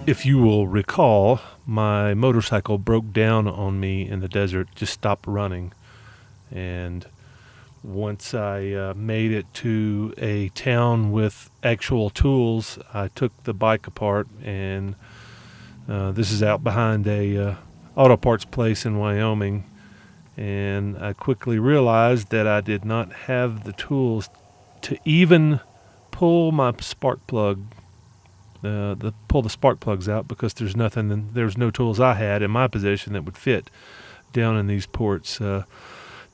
If you will recall, my motorcycle broke down on me in the desert, just stopped running. And once I made it to a town with actual tools, I took the bike apart, and this is out behind a auto parts place in Wyoming. And I quickly realized that I did not have the tools to even pull my spark plug pull the spark plugs out, because there's no tools I had in my possession that would fit down in these ports.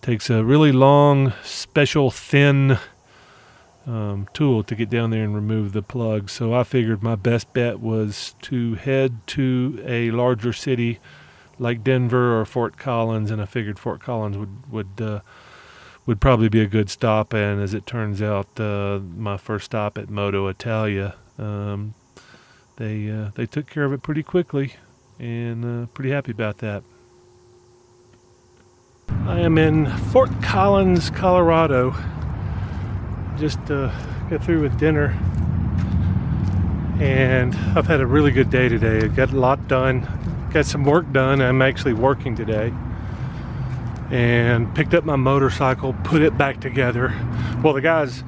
Takes a really long, special, thin tool to get down there and remove the plug. So I figured my best bet was to head to a larger city like Denver or Fort Collins, and I figured Fort Collins would probably be a good stop. And as it turns out, my first stop at Moto Italia, they took care of it pretty quickly, and pretty happy about that. I am in Fort Collins, Colorado. Just got through with dinner, and I've had a really good day today. I got a lot done, got some work done. I'm actually working today, and picked up my motorcycle, put it back together. Well, the guys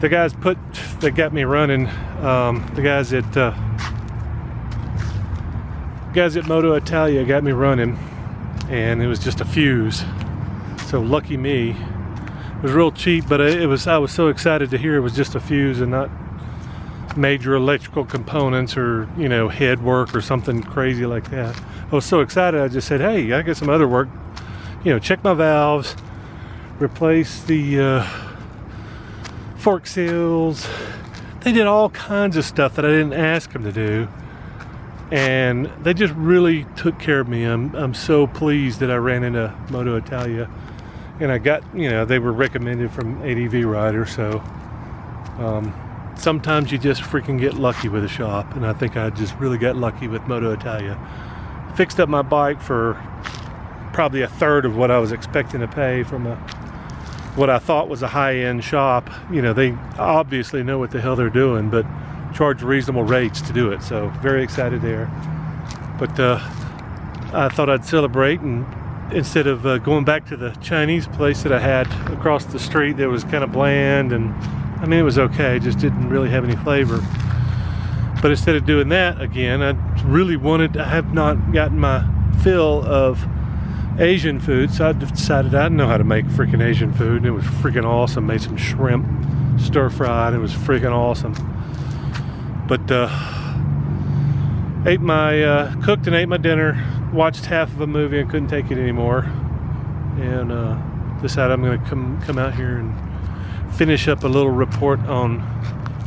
that got me running, the guys at Moto Italia got me running, and it was just a fuse. So lucky me. It was real cheap, but I was so excited to hear it was just a fuse and not major electrical components or head work or something crazy like that. I was so excited, I just said, hey, I got some other work. Check my valves, replace the fork seals. They did all kinds of stuff that I didn't ask them to do, and they just really took care of me. I'm so pleased that I ran into Moto Italia, and I got, they were recommended from ADV Rider. So sometimes you just freaking get lucky with a shop, and I think I just really got lucky with Moto Italia. Fixed up my bike for probably a third of what I was expecting to pay from what I thought was a high-end shop. They obviously know what the hell they're doing, but charge reasonable rates to do it. So very excited there. But I thought I'd celebrate, and instead of going back to the Chinese place that I had across the street that was kind of bland, and I mean, it was okay, just didn't really have any flavor. But instead of doing that again, I have not gotten my fill of Asian food, so I decided I know how to make freaking Asian food, and it was freaking awesome. Made some shrimp stir fried. It was freaking awesome. But cooked and ate my dinner, watched half of a movie and couldn't take it anymore, and decided I'm going to come out here and finish up a little report on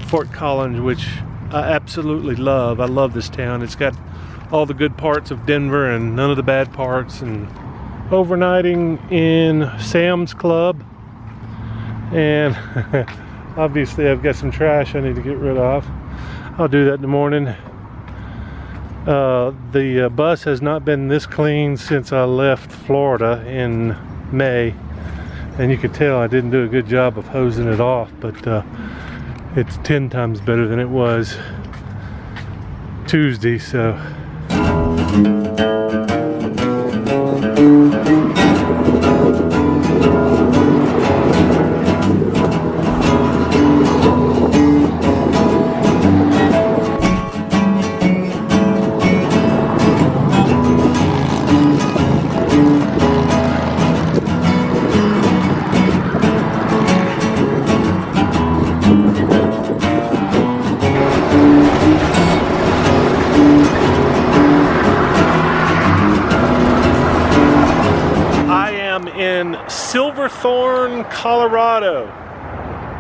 Fort Collins, which I absolutely love. I love this town. It's got all the good parts of Denver and none of the bad parts, and overnighting in Sam's Club, and obviously I've got some trash I need to get rid of. I'll do that in the morning. The bus has not been this clean since I left Florida in May, and you could tell I didn't do a good job of hosing it off, but it's 10 times better than it was Tuesday. So Silverthorne, Colorado.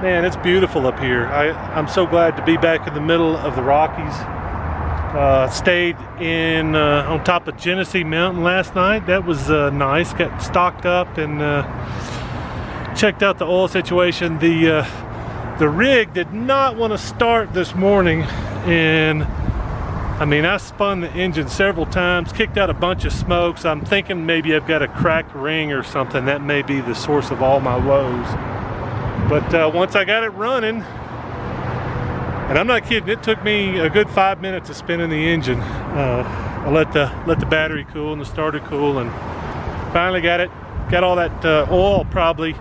Man, it's beautiful up here. I'm so glad to be back in the middle of the Rockies. Stayed on top of Genesee Mountain last night. That was nice. Got stocked up and checked out the oil situation. The The rig did not want to start this morning, and I mean, I spun the engine several times, kicked out a bunch of smokes. I'm thinking maybe I've got a cracked ring or something. That may be the source of all my woes. But once I got it running, and I'm not kidding, it took me a good 5 minutes of spinning the engine. I let the battery cool and the starter cool, and finally got all that oil probably.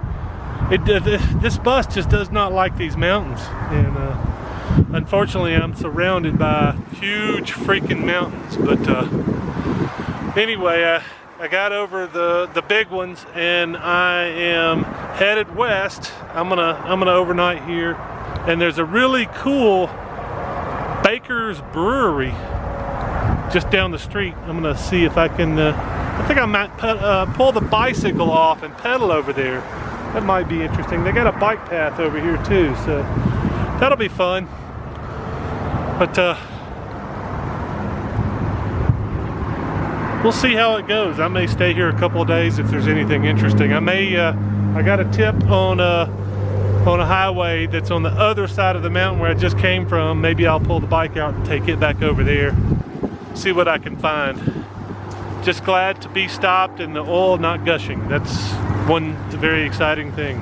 This bus just does not like these mountains, and unfortunately I'm surrounded by huge freaking mountains. But anyway, I got over the big ones, and I am headed west. I'm gonna overnight here, and there's a really cool Baker's Brewery just down the street. I'm gonna see if I can. I think I might pull the bicycle off and pedal over there. That might be interesting. They got a bike path over here too, so that'll be fun. But we'll see how it goes. I may stay here a couple of days if there's anything interesting. I got a tip on a highway that's on the other side of the mountain where I just came from. Maybe I'll pull the bike out and take it back over there, see what I can find. Just glad to be stopped and the oil not gushing. That's one very exciting thing.